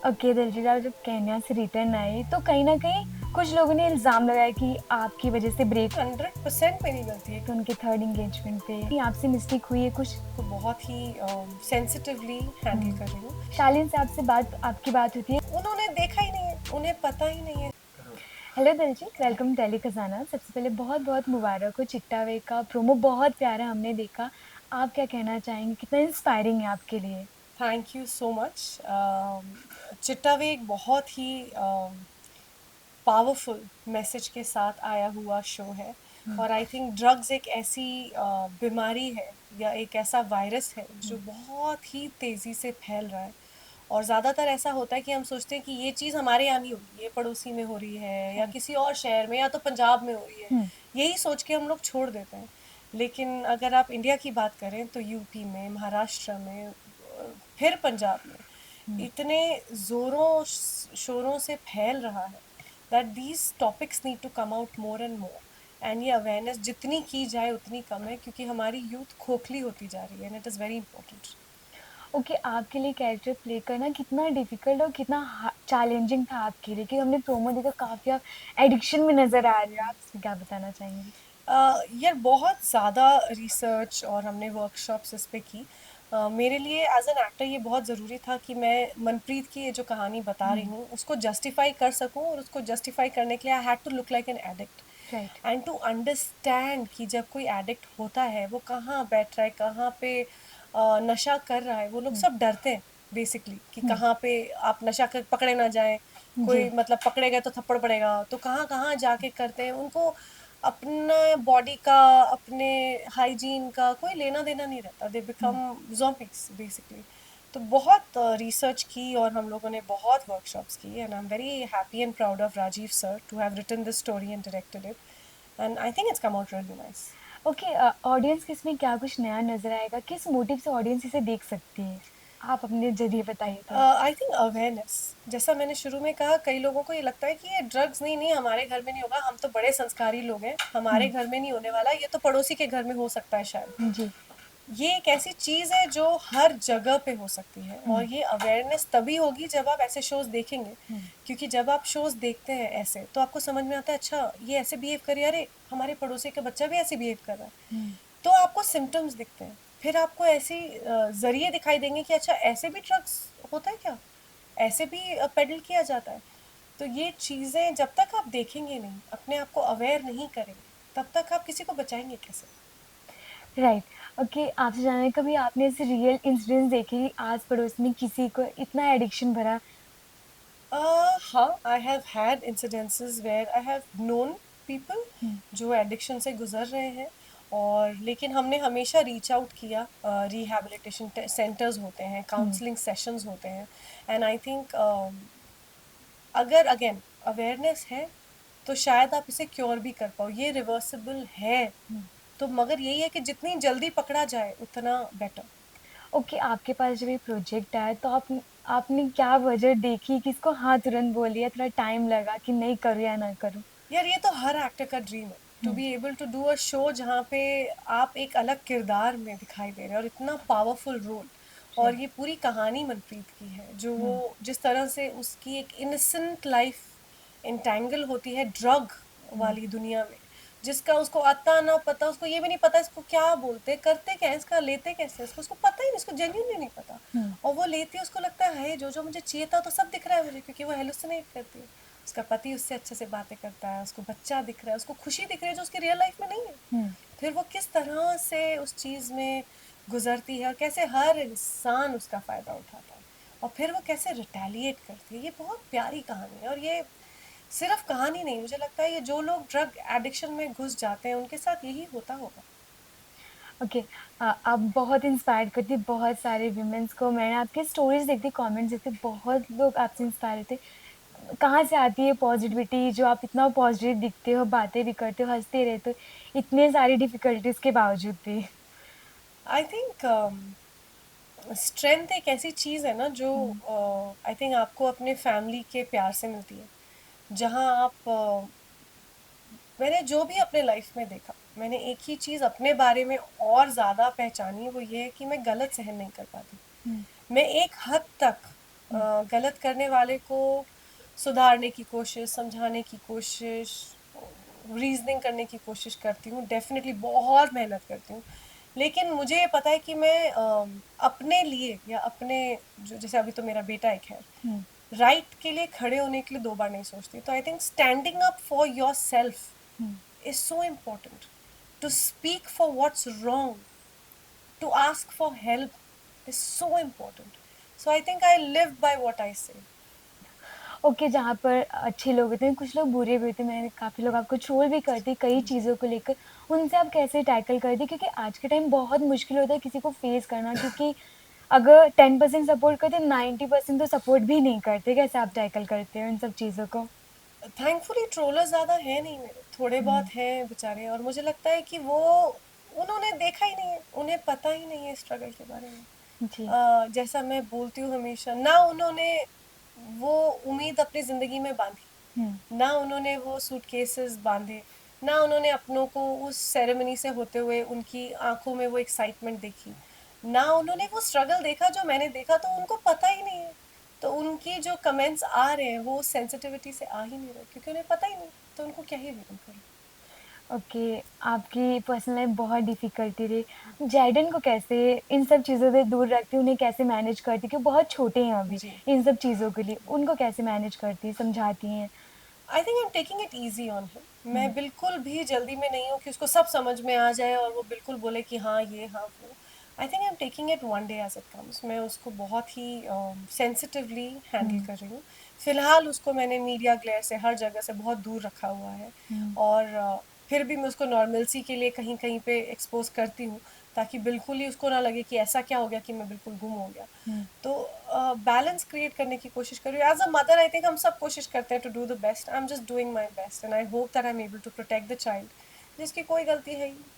Okay Diljit, आप जब Kenya से रिटर्न आए तो कहीं ना कहीं कुछ लोगों ने इल्जाम लगाया कि आपकी वजह से ब्रेक 100% मेरी गलती है। तो उनके थर्ड एंगेजमेंट पे आपसे मिस्टेक हुई है कुछ। तो बहुत ही सेंसिटिवली हैंडल कर रही हूँ। शालिन से आपसे बात आपकी बात होती है। उन्होंने देखा ही नहीं है, उन्हें पता ही नहीं है। हेलो दिलजीत, वेलकम टेली खजाना। सबसे पहले बहुत बहुत मुबारक हो, चिट्टा वे का प्रोमो बहुत प्यारा हमने देखा। आप क्या कहना चाहेंगे, कितना इंस्पायरिंग है आपके लिए। Thank you so much. चिट्टावे एक बहुत ही पावरफुल मैसेज के साथ आया हुआ शो है। और आई थिंक ड्रग्स एक ऐसी बीमारी है या एक ऐसा वायरस है जो बहुत ही तेज़ी से फैल रहा है। और ज़्यादातर ऐसा होता है कि हम सोचते हैं कि ये चीज़ हमारे यहाँ नहीं हो रही, ये पड़ोसी में हो रही है या किसी और शहर में या तो पंजाब में हो रही है। हम्म। यही सोच के हम लोग छोड़ देते हैं। लेकिन अगर आप इंडिया की बात करें तो यूपी में, महाराष्ट्र में, फिर पंजाब में इतने ज़ोरों शोरों से फैल रहा है that these topics need to come out more and more. And ये अवेयरनेस जितनी की जाए उतनी कम है क्योंकि हमारी यूथ खोखली होती जा रही है and it is very important. Okay, आपके लिए कैरेक्टर प्ले करना कितना डिफिकल्ट और कितना चैलेंजिंग था आपके लिए, कि हमने प्रोमो देखा काफी आप एडिक्शन में नजर आ रहे हो। आप इसमें क्या बताना चाहेंगे। यार बहुत ज़्यादा रिसर्च और हमने वर्कशॉप्स इस पे की। मेरे लिए एज एन एक्टर ये बहुत ज़रूरी था कि मैं मनप्रीत की ये जो कहानी बता रही हूँ उसको जस्टिफाई कर सकूँ, और उसको जस्टिफाई करने के लिए I had to look like an addict right. And to understand कि जब कोई एडिक्ट होता है वो कहाँ बैठ रहा है, कहाँ पे नशा कर रहा है। वो लोग सब डरते हैं बेसिकली कि कहाँ पे आप नशा कर पकड़े ना जाएं, जी। कोई मतलब पकड़े गए तो थप्पड़ पड़ेगा, तो कहाँ कहाँ जाके करते हैं। उनको अपने बॉडी का, अपने हाइजीन का कोई लेना देना नहीं रहता। They become zombies basically. तो बहुत रिसर्च की और हम लोगों ने बहुत वर्कशॉप्स की and I am very happy and proud of Rajiv sir to have written this story and directed it and I think it's come out really nice. Okay, audience के इसमें क्या कुछ नया नजर आएगा, किस मोटिव से ऑडियंस इसे देख सकती है, आप अपने जरिए बताइए थोड़ा। आई थिंक अवेयरनेस, जैसा मैंने शुरू में कहा, कई लोगों को ये लगता है कि ये ड्रग्स नहीं नहीं हमारे घर में नहीं होगा, हम तो बड़े संस्कारी लोग हैं, हमारे घर में नहीं होने वाला, ये तो पड़ोसी के घर में हो सकता है शायद। जी। ये एक ऐसी चीज़ है जो हर जगह पे हो सकती है और ये अवेयरनेस तभी होगी जब आप ऐसे शोज़ देखेंगे। क्योंकि जब आप शोज़ देखते हैं ऐसे तो आपको समझ में आता है अच्छा ये ऐसे बिहेव करिए, अरे हमारे पड़ोसी का बच्चा भी ऐसे बिहेव कर रहा है। तो आपको सिम्टम्स दिखते हैं, फिर आपको ऐसी ज़रिए दिखाई देंगे कि अच्छा ऐसे भी ड्रग्स होता है क्या, ऐसे भी पेडल किया जाता है। तो ये चीज़ें जब तक आप देखेंगे नहीं, अपने आप को अवेयर नहीं करेंगे, तब तक आप किसी को बचाएंगे कैसे। राइट। ओके, आपसे जानना है, कभी आपने ऐसे रियल इंसिडेंट्स देखे कि आस पड़ोस में किसी को इतना एडिक्शन भरा। हाँ, I have had incidences where I have known people जो एडिक्शन से गुजर रहे हैं। और लेकिन हमने हमेशा रीच आउट किया। रिहैबिलिटेशन सेंटर्स होते हैं, काउंसलिंग सेशंस होते हैं एंड आई थिंक अगर अगेन अवेयरनेस है तो शायद आप इसे क्योर भी कर पाओ, ये रिवर्सिबल है। तो मगर यही है कि जितनी जल्दी पकड़ा जाए उतना बेटर। ओके, आपके पास जब ये प्रोजेक्ट आया तो आपने क्या वजह देखी कि इसको हाँ तुरंत बोलिए, थोड़ा टाइम लगा कि नहीं करूँ या ना करूँ। यार ये तो हर एक्टर का ड्रीम है, to be able to do a show जहाँ पे आप एक अलग किरदार में दिखाई दे रहे हैं और इतना पावरफुल रोल। और ये पूरी कहानी मनप्रीत की है, जो वो जिस तरह से उसकी एक इनोसेंट लाइफ इंटैंगल होती है ड्रग वाली दुनिया में, जिसका उसको आता ना पता, उसको ये भी नहीं पता इसको क्या बोलते करते क्या है, इसका लेते कैसे, उसको पता ही नहीं, उसको जेन्यूनली नहीं पता। और वो लेती है, उसको लगता है जो जो मुझे चाहिए था तो सब दिख रहा है मुझे, क्योंकि वो हेलुसिनेट करती है। उसका पति उससे अच्छे से बातें करता है, उसको बच्चा दिख रहा है, उसको खुशी दिख रही है जो उसकी रियल लाइफ में नहीं है। फिर वो किस तरह से उस चीज़ में गुजरती है और कैसे हर इंसान उसका फ़ायदा उठाता है और फिर वो कैसे रिटेलिएट करती है। ये बहुत प्यारी कहानी है और ये सिर्फ कहानी नहीं, मुझे लगता है ये जो लोग ड्रग एडिक्शन में घुस जाते हैं उनके साथ यही होता होगा। ओके, आप बहुत इंस्पायर करती, बहुत सारे विमेंस को। मैंने आपकी स्टोरीज देखती, कमेंट्स देखती, बहुत लोग आपसे इंस्पायर होते। कहाँ से आती है पॉजिटिविटी, जो आप इतना पॉजिटिव दिखते हो, बातें भी करते हो, हंसते रहते हो इतने सारी डिफिकल्टीज के बावजूद भी। आई थिंक स्ट्रेंथ एक ऐसी चीज़ है ना जो आई थिंक आपको अपने फैमिली के प्यार से मिलती है। जहाँ आप मैंने जो भी अपने लाइफ में देखा, मैंने एक ही चीज़ अपने बारे में और ज़्यादा पहचानी, वो ये है कि मैं गलत सहन नहीं कर पाती। मैं एक हद तक हुँ, गलत करने वाले को सुधारने की कोशिश, समझाने की कोशिश, रीजनिंग करने की कोशिश करती हूँ, डेफिनेटली बहुत मेहनत करती हूँ। लेकिन मुझे ये पता है कि मैं अपने लिए या अपने जो जैसे अभी तो मेरा बेटा एक है, हुँ, राइट के लिए खड़े होने के लिए 2 बार नहीं सोचती। तो I think standing up for yourself हुँ। Is so important, to speak for what's wrong, to ask for help is so important. So I think I live by what I say. Okay, जहाँ पर अच्छे लोग होते हैं, कुछ लोग बुरे भी होते हैं, मैंने काफ़ी लोग आपको ट्रोल भी करते हैं कई जी। चीज़ों को लेकर, उनसे आप कैसे टैकल करती हैं? क्योंकि आज के टाइम बहुत मुश्किल होता है किसी को फेस करना क्योंकि अगर 10% सपोर्ट करते हैं, 90% तो सपोर्ट भी नहीं करते, कैसे आप टैकल करते हो इन सब चीज़ों को? थैंकफुली ट्रोलर ज्यादा है नहीं मेरे, थोड़े बहुत हुँ, हैं बेचारे, और मुझे लगता है कि वो उन्होंने देखा ही नहीं है, उन्हें पता ही नहीं है स्ट्रगल के बारे में। जी, जैसा मैं बोलती हूँ हमेशा, ना उन्होंने वो उम्मीद अपनी जिंदगी में बांधी, हुँ, ना उन्होंने वो सूटकेसेस बांधे, ना उन्होंने अपनों को उस सेरेमनी से होते हुए उनकी आंखों में वो एक्साइटमेंट देखी, ना उन्होंने वो स्ट्रगल देखा जो मैंने देखा, तो उनको पता ही नहीं है। तो उनकी जो कमेंट्स आ रहे हैं वो सेंसिटिविटी से आ ही नहीं रहे, क्योंकि उन्हें पता ही नहीं, तो उनको क्या ही रिवील करूं। ओके, आपकी पर्सनल लाइफ़ बहुत डिफ़िकल्टी रही। जैडन को कैसे इन सब चीज़ों से दूर रखती, उन्हें कैसे मैनेज करती? क्योंकि बहुत छोटे हैं अभी जी। इन सब चीज़ों के लिए, उनको कैसे मैनेज करती, समझाती हैं? आई think I am taking it easy on him. मैं हुँ, बिल्कुल भी जल्दी में नहीं हूँ कि उसको सब समझ में आ जाए और वो बिल्कुल बोले कि हाँ ये हाँ वो। I think I am taking it one day as it comes. मैं उसको बहुत ही सेंसिटिवली हैंडल हुँ, कर रही हूँ। फिलहाल उसको मैंने मीडिया ग्लेयर से हर जगह से बहुत दूर रखा हुआ है, हुँ, और फिर भी मैं उसको नॉर्मलसी के लिए कहीं कहीं पे एक्सपोज करती हूँ, ताकि बिल्कुल ही उसको ना लगे कि ऐसा क्या हो गया कि मैं बिल्कुल गुम हो गया। हुँ। तो बैलेंस क्रिएट करने की कोशिश कर रही हूँ। As a mother I think हम सब कोशिश करते हैं to do the best. I am just doing my best and I hope that I am able to protect the child जिसकी कोई गलती है ही नहीं।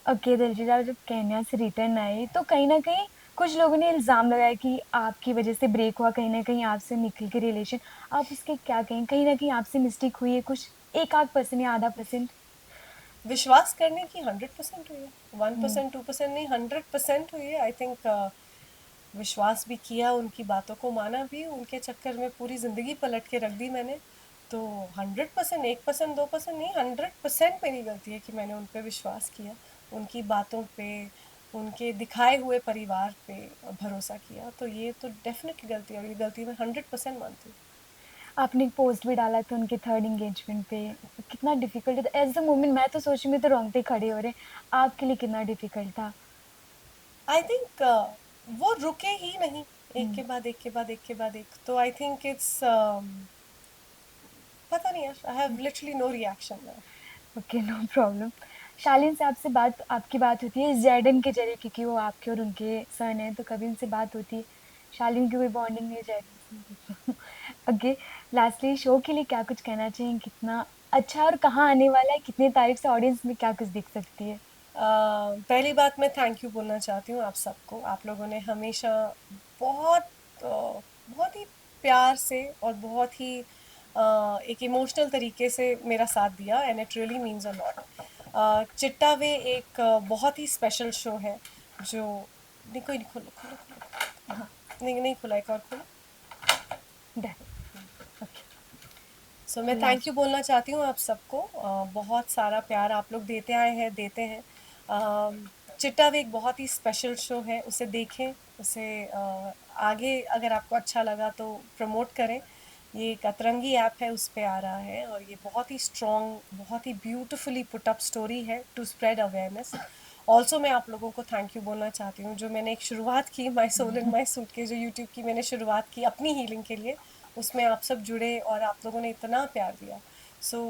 ओके, दिलजीत, आप जब केन्या से रिटर्न आई, तो कहीं न कहीं कुछ लोगों ने इल्ज़ाम लगाया कि आपकी वज़ह से ब्रेक हुआ, कहीं न कहीं आपसे निखिल के रिलेशन। आप उसके क्या कहेंगे? कहीं न कहीं आपसे मिस्टेक हुई है कुछ 1 आध परसेंट या आधा परसेंट? विश्वास करने की 100% हुई है, वन हुँ, परसेंट 2% नहीं, 100% हुई है। आई थिंक विश्वास भी किया, उनकी बातों को माना भी, उनके चक्कर में पूरी जिंदगी पलट के रख दी मैंने। तो 100%, 1% 2% नहीं, 100% मेरी गलती है कि मैंने उन पे विश्वास किया, उनकी बातों पे, उनके दिखाए हुए परिवार पे भरोसा किया। तो ये तो डेफिनेटली गलती है, और ये गलती मैं 100% मानती हूँ। आपने एक पोस्ट भी डाला था उनके 3rd एंगेजमेंट पे। कितना डिफ़िकल्ट था एज़ अ वुमन मैं तो सोच रही मैं तो रोंगटे खड़े हो रहे हैं। आपके लिए कितना डिफ़िकल्ट था? आई थिंक वो रुके ही नहीं, एक हुँ, के बाद एक के बाद एक के बाद एक। तो आई थिंक इट्स पता नहीं यार, आई हैव हुँ। Literally no reaction now. Okay, no problem. Shaleen से आपसे बात आपकी बात होती है ज़ेडन के ज़रिए क्योंकि वो आपके और उनके सन हैं, तो कभी उनसे बात होती है? शालीन की कोई बॉन्डिंग नहीं है ज़ेडन से? ओके, लास्टली शो के लिए क्या कुछ कहना चाहेंगे? कितना अच्छा और कहाँ आने वाला है? कितनी तारीख से ऑडियंस में क्या कुछ देख सकती है? पहली बात, मैं थैंक यू बोलना चाहती हूँ आप सबको। आप लोगों ने हमेशा बहुत बहुत ही प्यार से और बहुत ही एक इमोशनल तरीके से मेरा साथ दिया, and it really means a lot. चिट्टा वे एक बहुत ही स्पेशल शो है जो, नहीं कोई नहीं, खोलो खोलो खोलो, हाँ, नहीं नहीं खुला, एक और खोलो। डन। ओके, सो मैं थैंक यू लास्ट बोलना चाहती हूँ आप सबको। बहुत सारा प्यार आप लोग देते आए हैं, देते हैं। चिट्टा भी एक बहुत ही स्पेशल शो है, उसे देखें, उसे आगे अगर आपको अच्छा लगा तो प्रमोट करें। ये एक अतरंगी ऐप है, उस पे आ रहा है, और ये बहुत ही स्ट्रॉन्ग, बहुत ही ब्यूटीफुली पुट अप स्टोरी है टू स्प्रेड अवेयरनेस। ऑल्सो मैं आप लोगों को थैंक यू बोलना चाहती हूँ, जो मैंने एक शुरुआत की, my soul in my suit के, जो यूट्यूब की मैंने शुरुआत की अपनी हीलिंग के लिए, उसमें आप सब जुड़े और आप लोगों ने इतना प्यार दिया। सो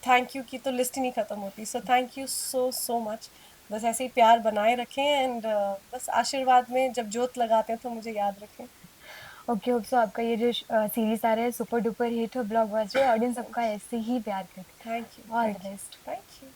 थैंक यू की तो लिस्ट ही नहीं खत्म होती। So thank you so so much. बस ऐसे ही प्यार बनाए रखें, एंड बस आशीर्वाद में जब जोत लगाते हैं तो मुझे याद रखें। ओके, होप सो आपका ये जो सीरीज़ आ रहा है सुपर डुपर हिट हो, ब्लॉकबस्टर, ऑडियंस थैंक सबका यू, ऐसे ही प्यार करे। Thank you, all the thank you, best. Thank you.